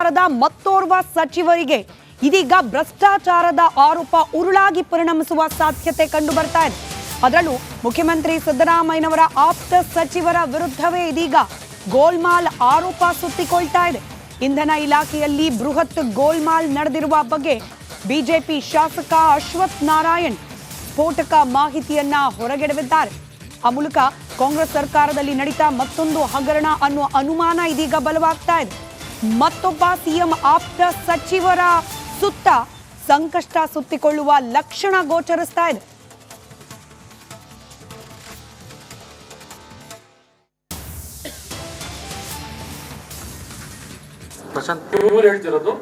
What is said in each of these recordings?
ಸರ್ಕಾರದ ಮತ್ತೋರ್ವ ಸಚಿವರಿಗೆ ಇದೀಗ ಭ್ರಷ್ಟಾಚಾರದ ಆರೋಪ ಉರುಳಾಗಿ ಪರಿಣಮಿಸುವ ಸಾಧ್ಯತೆ ಕಂಡು ಬರ್ತಾ ಇದೆ. ಅದರಲ್ಲೂ ಮುಖ್ಯಮಂತ್ರಿ ಸಿದ್ದರಾಮಯ್ಯನವರ ಆಪ್ತ ಸಚಿವರ ವಿರುದ್ಧವೇ ಇದೀಗ ಗೋಲ್ಮಾಲ್ ಆರೋಪ ಸುತ್ತಿಕೊಳ್ತಾ ಇದೆ. ಇಂಧನ ಇಲಾಖೆಯಲ್ಲಿ ಬೃಹತ್ ಗೋಲ್ಮಾಲ್ ನಡೆದಿರುವ ಬಗ್ಗೆ ಬಿಜೆಪಿ ಶಾಸಕ ಅಶ್ವಥ್ ನಾರಾಯಣ್ ಸ್ಫೋಟಕ ಮಾಹಿತಿಯನ್ನ ಹೊರಗೆಡವಿದ್ದಾರೆ. ಆ ಮೂಲಕ ಕಾಂಗ್ರೆಸ್ ಸರ್ಕಾರದಲ್ಲಿ ನಡೀತಾ ಮತ್ತೊಂದು ಹಗರಣ ಅನ್ನುವ ಅನುಮಾನ ಇದೀಗ ಬಲವಾಗ್ತಾ ಇದೆ. ಮತ್ತೊಬ್ಬ ಸಿಎಂ ಆಪ್ತ ಸಚಿವರ ಸುತ್ತ ಸಂಕಷ್ಟ ಸುತ್ತಿಕೊಳ್ಳುವ ಲಕ್ಷಣ ಗೋಚರಿಸ್ತಾ ಇದೆ. ಇವರು ಹೇಳ್ತಿರೋದು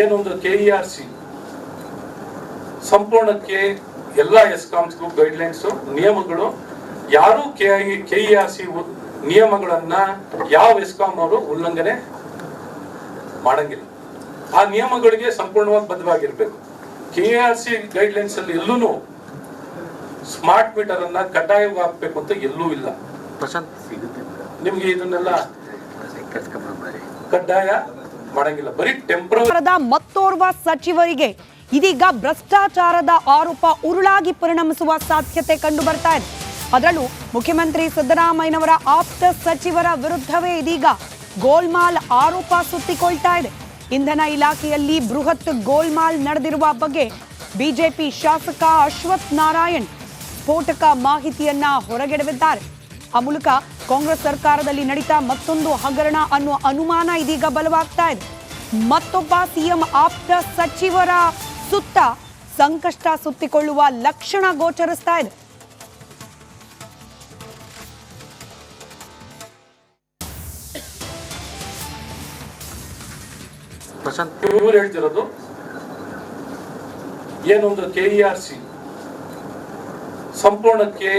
ಏನೊಂದು ಕೆಇಆರ್ಸಿ ಸಂಪೂರ್ಣಕ್ಕೆ ಎಲ್ಲ ಎಸ್ಕಾಮ್ಸ್ಗೂ ಗೈಡ್ಲೈನ್ಸ್ ನಿಯಮಗಳು ಯಾರು ಕೆಇಆರ್ಸಿ ನಿಯಮಗಳನ್ನ ಯಾವ ಎಸ್ಕಾಂ ಅವರು ಉಲ್ಲಂಘನೆ ಮಾಡಂಗಿಲ್ಲ. ಆ ನಿಯಮಗಳಿಗೆ ಸಂಪೂರ್ಣವಾಗಿ ಬದ್ಧವಾಗಿರ್ಬೇಕು. ಕೆಇಆರ್ಸಿ ಗೈಡ್ಲೈನ್ಸ್ ಅಲ್ಲಿ ಎಲ್ಲೂ ಸ್ಮಾರ್ಟ್ ಮೀಟರ್ ಅನ್ನ ಕಡ್ಡಾಯವಾಗಿ ಹಾಕ್ಬೇಕು ಅಂತ ಎಲ್ಲೂ ಇಲ್ಲ. ನಿಮ್ಗೆ ಇದನ್ನೆಲ್ಲ ಕಡ್ಡಾಯ ಮಾಡಂಗಿಲ್ಲ. ಬರೀ ಟೆಂಪರರಿ. ಮತ್ತೋರ್ವ ಸಚಿವರಿಗೆ ಇದೀಗ ಭ್ರಷ್ಟಾಚಾರದ ಆರೋಪ ಉರುಳಾಗಿ ಪರಿಣಮಿಸುವ ಸಾಧ್ಯತೆ ಕಂಡು ಬರ್ತಾ ಇದೆ. ಅದರಲ್ಲೂ ಮುಖ್ಯಮಂತ್ರಿ ಸಿದ್ದರಾಮಯ್ಯನವರ ಆಪ್ತ ಸಚಿವರ ವಿರುದ್ಧವೇ ಇದೀಗ ಗೋಲ್ಮಾಲ್ ಆರೋಪ ಸುತ್ತಿಕೊಳ್ತಾ ಇದೆ. ಇಂಧನ ಇಲಾಖೆಯಲ್ಲಿ ಬೃಹತ್ ಗೋಲ್ಮಾಲ್ ನಡೆದಿರುವ ಬಗ್ಗೆ ಬಿಜೆಪಿ ಶಾಸಕ ಅಶ್ವಥ್ ನಾರಾಯಣ್ ಸ್ಫೋಟಕ ಮಾಹಿತಿಯನ್ನ ಹೊರಗೆಡವಿದ್ದಾರೆ. ಆ ಮೂಲಕ ಕಾಂಗ್ರೆಸ್ ಸರ್ಕಾರದಲ್ಲಿ ನಡೀತಾ ಮತ್ತೊಂದು ಹಗರಣ ಅನ್ನುವ ಅನುಮಾನ ಇದೀಗ ಬಲವಾಗ್ತಾ ಇದೆ. ಮತ್ತೊಬ್ಬ ಸಿಎಂ ಆಪ್ತ ಸಚಿವರ ಸುತ್ತ ಸಂಕಷ್ಟ ಸುತ್ತಿಕೊಳ್ಳುವ ಲಕ್ಷಣ ಗೋಚರಿಸ್ತಾ ಇದೆ. ಇವರು ಹೇಳ್ತಿರೋದು ಏನೊಂದು ಕೆಇಆರ್ಸಿ ಸಂಪೂರ್ಣಕ್ಕೆ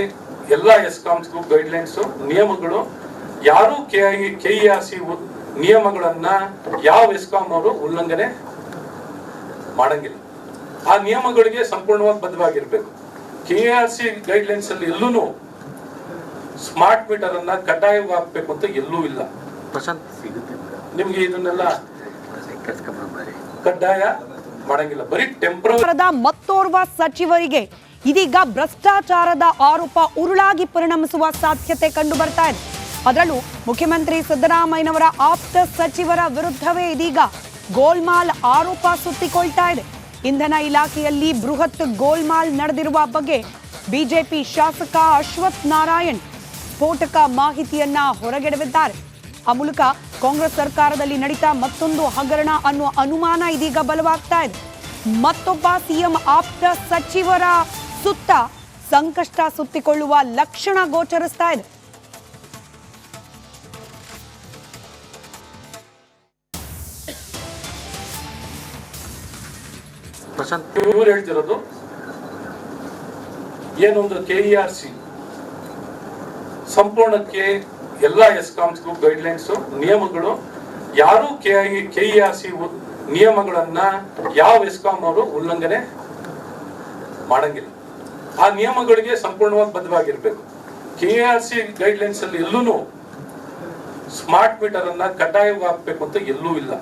ಎಲ್ಲ ಎಸ್ಕಾಮ್ಸ್ಗೂ ಗೈಡ್ಲೈನ್ಸ್ ನಿಯಮಗಳು ಯಾರು ಕೆಇಆರ್ಸಿ ನಿಯಮಗಳನ್ನ ಯಾವ ಎಸ್ಕಾಂ ಅವರು ಉಲ್ಲಂಘನೆ ಮಾಡಂಗಿಲ್ಲ. ಆ ನಿಯಮಗಳಿಗೆ ಸಂಪೂರ್ಣವಾಗಿ ಬದ್ಧವಾಗಿರ್ಬೇಕು. ಕೆಇಆರ್ಸಿ ಗೈಡ್ಲೈನ್ಸ್ ಅಲ್ಲಿ ಎಲ್ಲೂ ಸ್ಮಾರ್ಟ್ ಮೀಟರ್ ಅನ್ನ ಕಡ್ಡಾಯವಾಗಿ ಹಾಕ್ಬೇಕು ಅಂತ ಎಲ್ಲೂ ಇಲ್ಲ. ನಿಮ್ಗೆ ಇದನ್ನೆಲ್ಲ ಕಡ್ಡಾಯ ಮಾಡಂಗಿಲ್ಲ. ಬರೀ ಟೆಂಪರರಿ. ಮತ್ತೋರ್ವ ಸಚಿವರಿಗೆ ಇದೀಗ ಭ್ರಷ್ಟಾಚಾರದ ಆರೋಪ ಉರುಳಾಗಿ ಪರಿಣಮಿಸುವ ಸಾಧ್ಯತೆ ಕಂಡು ಬರ್ತಾ ಇದೆ. ಅದರಲ್ಲೂ ಮುಖ್ಯಮಂತ್ರಿ ಸಿದ್ದರಾಮಯ್ಯನವರ ಆಪ್ತ ಸಚಿವರ ವಿರುದ್ಧವೇ ಇದೀಗ ಗೋಲ್ಮಾಲ್ ಆರೋಪ ಸುತ್ತಿಕೊಳ್ತಾ ಇದೆ. ಇಂಧನ ಇಲಾಖೆಯಲ್ಲಿ ಬೃಹತ್ ಗೋಲ್ಮಾಲ್ ನಡೆದಿರುವ ಬಗ್ಗೆ ಬಿಜೆಪಿ ಶಾಸಕ ಅಶ್ವಥ್ ನಾರಾಯಣ್ ಸ್ಫೋಟಕ ಮಾಹಿತಿಯನ್ನ ಹೊರಗೆಡವಿದ್ದಾರೆ. ಆ ಮೂಲಕ ಕಾಂಗ್ರೆಸ್ ಸರ್ಕಾರದಲ್ಲಿ ನಡೀತಾ ಮತ್ತೊಂದು ಹಗರಣ ಅನ್ನುವ ಅನುಮಾನ ಇದೀಗ ಬಲವಾಗ್ತಾ ಇದೆ. ಮತ್ತೊಬ್ಬ ಸಿಎಂ ಆಪ್ತ ಸಚಿವರ ಸುತ್ತ ಸಂಕಷ್ಟ ಸುತ್ತಿಕೊಳ್ಳುವ ಲಕ್ಷಣ ಗೋಚರಿಸ್ತಾ ಇದೆ. ಇವರು ಹೇಳ್ತಿರೋದು ಏನೊಂದು ಕೆಇಆರ್ಸಿ ಸಂಪೂರ್ಣಕ್ಕೆ ಎಲ್ಲ ಎಸ್ಕಾಮ್ಸ್ಗೂ ಗೈಡ್ಲೈನ್ಸ್ ನಿಯಮಗಳು ಯಾರು ಕೆಇಆರ್ಸಿ ನಿಯಮಗಳನ್ನ ಯಾವ ಎಸ್ಕಾಂ ಅವರು ಉಲ್ಲಂಘನೆ ಮಾಡಂಗಿಲ್ಲ. ಆ ನಿಯಮಗಳಿಗೆ ಸಂಪೂರ್ಣವಾಗಿ ಬದ್ಧವಾಗಿರ್ಬೇಕು. ಕೆಇಆರ್ಸಿ ಗೈಡ್ಲೈನ್ಸ್ ಅಲ್ಲಿ ಎಲ್ಲೂ ಸ್ಮಾರ್ಟ್ ಮೀಟರ್ ಅನ್ನ ಕಡ್ಡಾಯವಾಗಿ ಹಾಕ್ಬೇಕು ಅಂತ ಎಲ್ಲೂ ಇಲ್ಲ.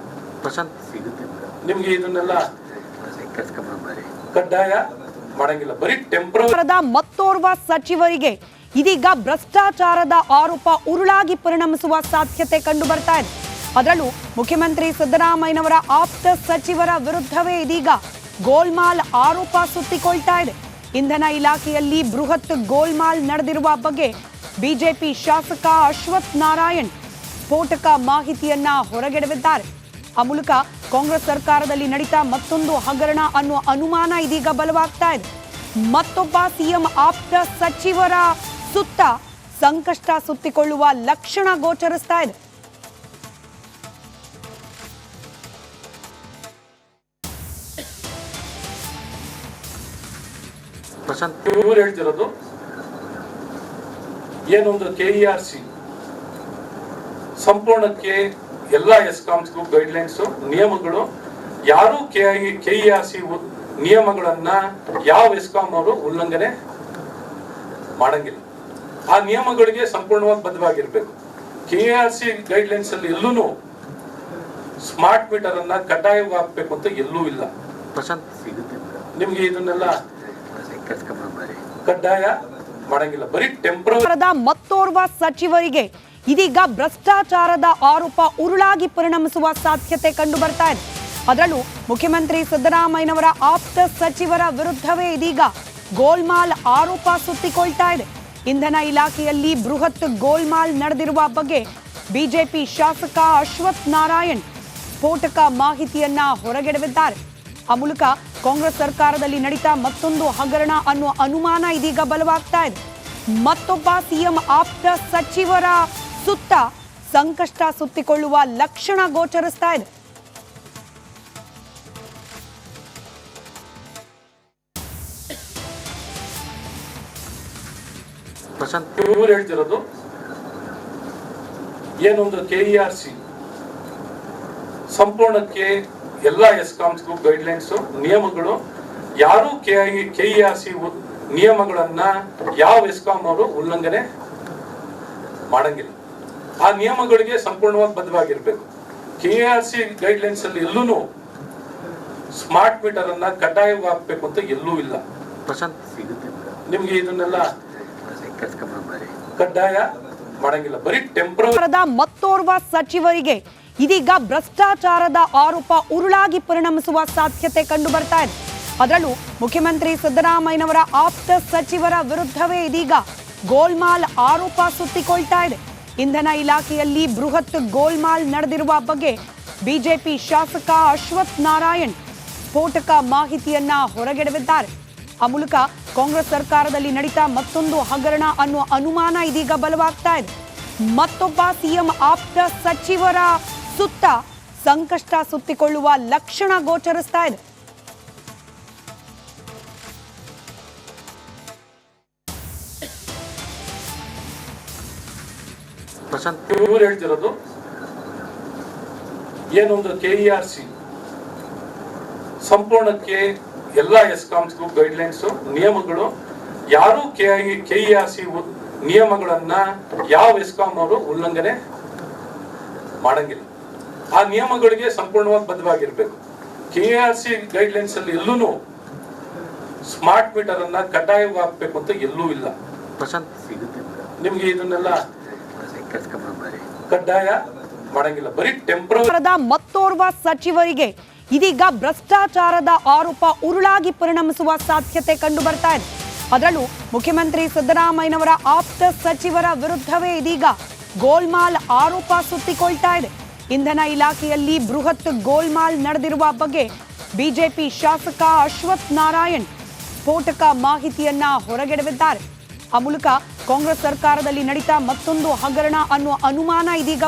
ನಿಮ್ಗೆ ಇದನ್ನೆಲ್ಲ ಕಡ್ಡಾಯ ಮಾಡಂಗಿಲ್ಲ. ಬರೀ ಟೆಂಪರರಿ. ಮತ್ತೋರ್ವ ಸಚಿವರಿಗೆ ಇದೀಗ ಭ್ರಷ್ಟಾಚಾರದ ಆರೋಪ ಉರುಳಾಗಿ ಪರಿಣಮಿಸುವ ಸಾಧ್ಯತೆ ಕಂಡು ಬರ್ತಾ ಇದೆ. ಅದರಲ್ಲೂ ಮುಖ್ಯಮಂತ್ರಿ ಸಿದ್ದರಾಮಯ್ಯನವರ ಆಪ್ತ ಸಚಿವರ ವಿರುದ್ಧವೇ ಇದೀಗ ಗೋಲ್ಮಾಲ್ ಆರೋಪ ಸುತ್ತಿಕೊಳ್ತಾ ಇದೆ. ಇಂಧನ ಇಲಾಖೆಯಲ್ಲಿ ಬೃಹತ್ ಗೋಲ್ಮಾಲ್ ನಡೆದಿರುವ ಬಗ್ಗೆ ಬಿಜೆಪಿ ಶಾಸಕ ಅಶ್ವಥ್ ನಾರಾಯಣ್ ಸ್ಫೋಟಕ ಮಾಹಿತಿಯನ್ನ ಹೊರಗೆಡವಿದ್ದಾರೆ. ಆ ಮೂಲಕ ಕಾಂಗ್ರೆಸ್ ಸರ್ಕಾರದಲ್ಲಿ ನಡೀತಾ ಮತ್ತೊಂದು ಹಗರಣ ಅನ್ನುವ ಅನುಮಾನ ಇದೀಗ ಬಲವಾಗ್ತಾ ಇದೆ. ಮತ್ತೊಬ್ಬ ಸಿಎಂ ಆಪ್ತ ಸಚಿವರ ಸುತ್ತ ಸಂಕಷ್ಟ ಸುತ್ತಿಕೊಳ್ಳುವ ಲಕ್ಷಣ ಗೋಚರಿಸ್ತಾ ಇದೆ. ಇವರು ಹೇಳ್ತಿರೋದು ಏನೊಂದು ಕೆಇಆರ್ಸಿ ಸಂಪೂರ್ಣಕ್ಕೆ ಎಲ್ಲ ಎಸ್ಕಾಮ್ಸ್ಗೂ ಗೈಡ್ಲೈನ್ಸ್ ನಿಯಮಗಳು ಯಾರು ಕೆಇಆರ್ಸಿ ನಿಯಮಗಳನ್ನ ಯಾವ ಎಸ್ಕಾಂ ಅವರು ಉಲ್ಲಂಘನೆ ಮಾಡಂಗಿಲ್ಲ. ಆ ನಿಯಮಗಳಿಗೆ ಸಂಪೂರ್ಣವಾಗಿ ಬದ್ಧವಾಗಿರ್ಬೇಕು. ಕೆಇಆರ್ಸಿ ಗೈಡ್ಲೈನ್ಸ್ ಅಲ್ಲಿ ಎಲ್ಲೂ ಸ್ಮಾರ್ಟ್ ಮೀಟರ್ ಅನ್ನ ಕಡ್ಡಾಯವಾಗಿ ಹಾಕ್ಬೇಕು ಅಂತ ಎಲ್ಲೂ ಇಲ್ಲ. ಪ್ರಶಾಂತ್ ಸಿಗುತ್ತೆ ನಿಮ್ಗೆ ಇದನ್ನೆಲ್ಲ ಕಡ್ಡಾಯ ಮಾಡಂಗಿಲ್ಲ, ಬರೀ ಟೆಂಪರರಿ. ಮತ್ತೋರ್ವ ಸಚಿವರಿಗೆ ಇದೀಗ ಭ್ರಷ್ಟಾಚಾರದ ಆರೋಪ ಉರುಳಾಗಿ ಪರಿಣಮಿಸುವ ಸಾಧ್ಯತೆ ಕಂಡು ಬರ್ತಾ ಇದೆ. ಅದರಲ್ಲೂ ಮುಖ್ಯಮಂತ್ರಿ ಸಿದ್ದರಾಮಯ್ಯನವರ ಆಪ್ತ ಸಚಿವರ ವಿರುದ್ಧವೇ ಇದೀಗ ಗೋಲ್ಮಾಲ್ ಆರೋಪ ಸುತ್ತಿಕೊಳ್ತಾ ಇದೆ. ಇಂಧನ ಇಲಾಖೆಯಲ್ಲಿ ಬೃಹತ್ ಗೋಲ್ಮಾಲ್ ನಡೆದಿರುವ ಬಗ್ಗೆ ಬಿಜೆಪಿ ಶಾಸಕ ಅಶ್ವಥ್ ನಾರಾಯಣ್ ಸ್ಫೋಟಕ ಮಾಹಿತಿಯನ್ನ ಹೊರಗೆಡವಿದ್ದಾರೆ. ಆ ಮೂಲಕ ಕಾಂಗ್ರೆಸ್ ಸರ್ಕಾರದಲ್ಲಿ ನಡೀತಾ ಮತ್ತೊಂದು ಹಗರಣ ಅನ್ನುವ ಅನುಮಾನ ಇದೀಗ ಬಲವಾಗ್ತಾ ಇದೆ. ಮತ್ತೊಬ್ಬ ಸಿಎಂ ಆಪ್ತ ಸಚಿವರ ಸುತ್ತ ಸಂಕಷ್ಟ ಸುತ್ತಿಕೊಳ್ಳುವ ಲಕ್ಷಣ ಗೋಚರಿಸ್ತಾ ಇದೆ. ಇವ್ರು ಹೇಳ್ತಿರೋದು ಏನೊಂದು KERC ಸಂಪೂರ್ಣಕ್ಕೆ ಎಲ್ಲ ಎಸ್ಕಾಮ್ಸ್ಗೂ ಗೈಡ್ಲೈನ್ಸ್ ನಿಯಮಗಳು, ಯಾರು KERC ನಿಯಮಗಳನ್ನ ಯಾವ ಎಸ್ಕಾಂ ಅವರು ಉಲ್ಲಂಘನೆ ಮಾಡಂಗಿಲ್ಲ. ಆ ನಿಯಮಗಳಿಗೆ ಸಂಪೂರ್ಣವಾಗಿ ಬದ್ಧವಾಗಿರ್ಬೇಕು. KERC ಗೈಡ್ಲೈನ್ಸ್ ಅಲ್ಲಿ ಎಲ್ಲೂ ಸ್ಮಾರ್ಟ್ ಮೀಟರ್ ಅನ್ನ ಕಡ್ಡಾಯವಾಗಿ ಹಾಕ್ಬೇಕು ಅಂತ ಎಲ್ಲೂ ಇಲ್ಲ. ಪ್ರಶಾಂತ್ ಸಿಗುತ್ತೆ ನಿಮ್ಗೆ ಇದನ್ನೆಲ್ಲ ಕಡ್ಡಾಯ ಮಾಡಂಗಿಲ್ಲ, ಬರೀ ಟೆಂಪರರಿ. ಮತ್ತೋರ್ವ ಸಚಿವರಿಗೆ ಇದೀಗ ಭ್ರಷ್ಟಾಚಾರದ ಆರೋಪ ಉರುಳಾಗಿ ಪರಿಣಮಿಸುವ ಸಾಧ್ಯತೆ ಕಂಡು ಬರ್ತಾ ಇದೆ. ಅದರಲ್ಲೂ ಮುಖ್ಯಮಂತ್ರಿ ಸಿದ್ದರಾಮಯ್ಯನವರ ಆಪ್ತ ಸಚಿವರ ವಿರುದ್ಧವೇ ಇದೀಗ ಗೋಲ್ಮಾಲ್ ಆರೋಪ ಸುತ್ತಿಕೊಳ್ತಾ ಇದೆ. ಇಂಧನ ಇಲಾಖೆಯಲ್ಲಿ ಬೃಹತ್ ಗೋಲ್ಮಾಲ್ ನಡೆದಿರುವ ಬಗ್ಗೆ ಬಿಜೆಪಿ ಶಾಸಕ ಅಶ್ವಥ್ ನಾರಾಯಣ್ ಸ್ಫೋಟಕ ಮಾಹಿತಿಯನ್ನ ಹೊರಗೆಡವಿದ್ದಾರೆ. ಆ ಮೂಲಕ ಕಾಂಗ್ರೆಸ್ ಸರ್ಕಾರದಲ್ಲಿ ನಡೀತಾ ಮತ್ತೊಂದು ಹಗರಣ ಅನ್ನುವ ಅನುಮಾನ ಇದೀಗ ಬಲವಾಗ್ತಾ ಇದೆ. ಮತ್ತೊಬ್ಬ ಸಿಎಂ ಆಪ್ತ ಸಚಿವರ ಸುತ್ತ ಸಂಕಷ್ಟ ಸುತ್ತಿಕೊಳ್ಳುವ ಲಕ್ಷಣ ಗೋಚರಿಸ್ತಾ ಇದೆ. ಪ್ರಶಾಂತ್ ಇವ್ರು ಹೇಳ್ತಿರೋದು ಏನೊಂದು KERC ಸಂಪೂರ್ಣಕ್ಕೆ ಎಲ್ಲ ಎಸ್ಕಾಮ್ಸ್ಗೂ ಗೈಡ್ಲೈನ್ಸ್ ನಿಯಮಗಳು, ಯಾರು KERC ನಿಯಮಗಳನ್ನ ಯಾವ ಎಸ್ಕಾಂ ಅವರು ಉಲ್ಲಂಘನೆ ಮಾಡಂಗಿಲ್ಲ. ಆ ನಿಯಮಗಳಿಗೆ ಸಂಪೂರ್ಣವಾಗಿ ಬದ್ಧವಾಗಿರ್ಬೇಕು. KERC ಗೈಡ್ಲೈನ್ಸ್ ಅಲ್ಲಿ ಎಲ್ಲೂ ಸ್ಮಾರ್ಟ್ ಮೀಟರ್ ಅನ್ನ ಕಡ್ಡಾಯವಾಗಿ ಹಾಕ್ಬೇಕು ಅಂತ ಎಲ್ಲೂ ಇಲ್ಲ. ಪ್ರಶಾಂತ್ ಸಿಗುತ್ತೆ ನಿಮ್ಗೆ ಇದನ್ನೆಲ್ಲ ಕಡ್ಡಾಯ ಮಾಡಂಗಿಲ್ಲ, ಬರೀ ಟೆಂಪರರಿ. ಮತ್ತೋರ್ವ ಸಚಿವರಿಗೆ ಇದೀಗ ಭ್ರಷ್ಟಾಚಾರದ ಆರೋಪ ಉರುಳಾಗಿ ಪರಿಣಮಿಸುವ ಸಾಧ್ಯತೆ ಕಂಡು ಬರ್ತಾ ಇದೆ. ಅದರಲ್ಲೂ ಮುಖ್ಯಮಂತ್ರಿ ಸಿದ್ದರಾಮಯ್ಯನವರ ಆಪ್ತ ಸಚಿವರ ವಿರುದ್ಧವೇ ಇದೀಗ ಗೋಲ್ಮಾಲ್ ಆರೋಪ ಸುತ್ತಿಕೊಳ್ತಾ ಇದೆ. ಇಂಧನ ಇಲಾಖೆಯಲ್ಲಿ ಬೃಹತ್ ಗೋಲ್ಮಾಲ್ ನಡೆದಿರುವ ಬಗ್ಗೆ ಬಿಜೆಪಿ ಶಾಸಕ ಅಶ್ವಥ್ ನಾರಾಯಣ್ ಸ್ಫೋಟಕ ಮಾಹಿತಿಯನ್ನ ಹೊರಗೆಡವಿದ್ದಾರೆ. ಆ ಮೂಲಕ ಕಾಂಗ್ರೆಸ್ ಸರ್ಕಾರದಲ್ಲಿ ನಡೀತಾ ಮತ್ತೊಂದು ಹಗರಣ ಅನ್ನುವ ಅನುಮಾನ ಇದೀಗ